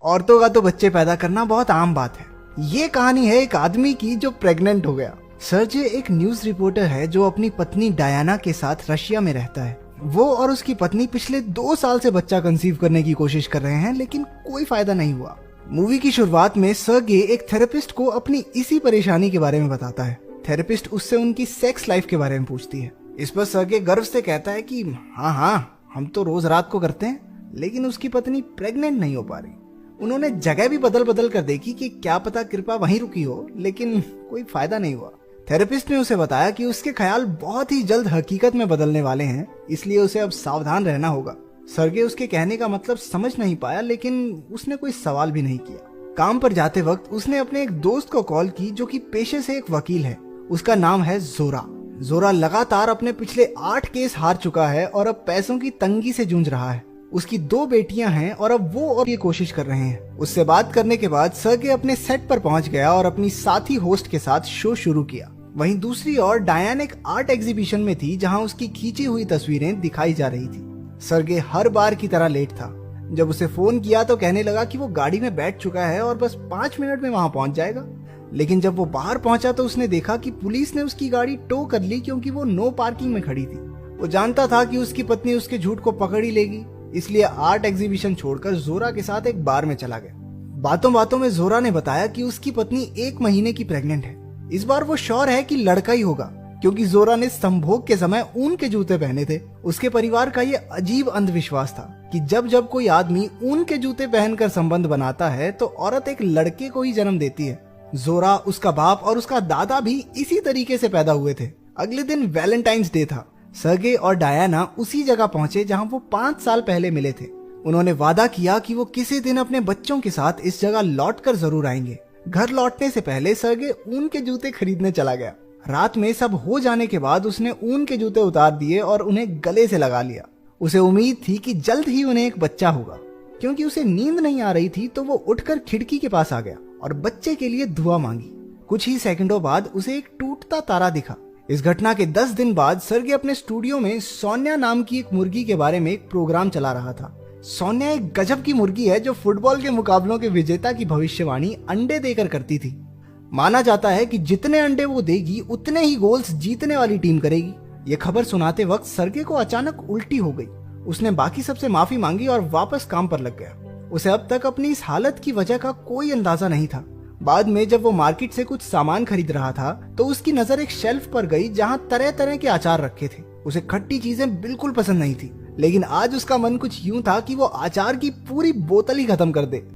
औरतों का तो बच्चे पैदा करना बहुत आम बात है। ये कहानी है एक आदमी की जो प्रेग्नेंट हो गया। सर्जे एक न्यूज रिपोर्टर है जो अपनी पत्नी डायना के साथ रशिया में रहता है। वो और उसकी पत्नी पिछले 2 साल से बच्चा कंसीव करने की कोशिश कर रहे हैं, लेकिन कोई फायदा नहीं हुआ। मूवी की शुरुआत में सर्गे एक थेरेपिस्ट को अपनी इसी परेशानी के बारे में बताता है। थेरेपिस्ट उससे उनकी सेक्स लाइफ के बारे में पूछती है। इस पर सर्गे गर्व से कहता है कि हाँ, हम तो रोज रात को करते हैं। लेकिन उसकी पत्नी प्रेग्नेंट नहीं हो पा रही। उन्होंने जगह भी बदल बदल कर देखी कि क्या पता कृपा वहीं रुकी हो, लेकिन कोई फायदा नहीं हुआ। थेरेपिस्ट ने उसे बताया कि उसके ख्याल बहुत ही जल्द हकीकत में बदलने वाले हैं, इसलिए उसे अब सावधान रहना होगा। सर्गे उसके कहने का मतलब समझ नहीं पाया, लेकिन उसने कोई सवाल भी नहीं किया। काम पर जाते वक्त उसने अपने एक दोस्त को कॉल की जो कि पेशे से एक वकील है। उसका नाम है जोरा। जोरा लगातार अपने पिछले 8 केस हार चुका है और अब पैसों की तंगी से जूझ रहा है। उसकी 2 बेटियां हैं और अब वो और ये कोशिश कर रहे हैं। उससे बात करने के बाद सर्गे अपने सेट पर पहुंच गया और अपनी साथी होस्ट के साथ शो शुरू किया। वहीं दूसरी ओर डायन एक आर्ट एग्जीबिशन में थी जहां उसकी खींची हुई तस्वीरें दिखाई जा रही थी। सर्गे हर बार की तरह लेट था। जब उसे फोन किया तो कहने लगा कि वो गाड़ी में बैठ चुका है और बस 5 मिनट में वहां पहुंच जाएगा। लेकिन जब वो बाहर पहुंचा तो उसने देखा कि पुलिस ने उसकी गाड़ी टो कर ली क्योंकि वो नो पार्किंग में खड़ी थी। वो जानता था कि उसकी पत्नी उसके झूठ को पकड़ ही लेगी, इसलिए आर्ट एग्जीबिशन छोड़कर जोरा के साथ एक बार में चला गया। बातों बातों में जोरा ने बताया कि उसकी पत्नी 1 महीने की प्रेग्नेंट है। इस बार वो श्योर है कि लड़का ही होगा, क्योंकि जोरा ने संभोग के समय ऊन के जूते पहने थे। उसके परिवार का ये अजीब अंधविश्वास था कि जब जब कोई आदमी ऊन के जूते पहनकर संबंध बनाता है तो औरत एक लड़के को ही जन्म देती है। जोरा, उसका बाप और उसका दादा भी इसी तरीके से पैदा हुए थे। अगले दिन वैलेंटाइंस डे था। सर्गे और डायना उसी जगह पहुंचे जहां वो 5 साल पहले मिले थे। उन्होंने वादा किया कि वो किसी दिन अपने बच्चों के साथ इस जगह लौटकर जरूर आएंगे। घर लौटने से पहले सर्गे ऊन के जूते खरीदने चला गया। रात में सब हो जाने के बाद उसने ऊन के जूते उतार दिए और उन्हें गले से लगा लिया। उसे उम्मीद थी कि जल्द ही उन्हें एक बच्चा होगा। क्योंकि उसे नींद नहीं आ रही थी तो वो उठकर खिड़की के पास आ गया और बच्चे के लिए दुआ मांगी। कुछ ही सेकंडों बाद उसे एक टूटता तारा दिखा। इस घटना के 10 दिन बाद सर्गे अपने स्टूडियो में सोनिया नाम की एक मुर्गी के बारे में एक प्रोग्राम चला रहा था। सोनिया एक गजब की मुर्गी है जो फुटबॉल के मुकाबलों के विजेता की भविष्यवाणी अंडे देकर करती थी। माना जाता है कि जितने अंडे वो देगी उतने ही गोल्स जीतने वाली टीम करेगी। ये खबर सुनाते वक्त सर्गे को अचानक उल्टी हो गई। उसने बाकी सबसे माफी मांगी और वापस काम पर लग गया। उसे अब तक अपनी इस हालत की वजह का कोई अंदाजा नहीं था। बाद में जब वो मार्केट से कुछ सामान खरीद रहा था तो उसकी नजर एक शेल्फ पर गई जहां तरह तरह के अचार रखे थे। उसे खट्टी चीजें बिल्कुल पसंद नहीं थी, लेकिन आज उसका मन कुछ यूं था कि वो अचार की पूरी बोतल ही खत्म कर दे।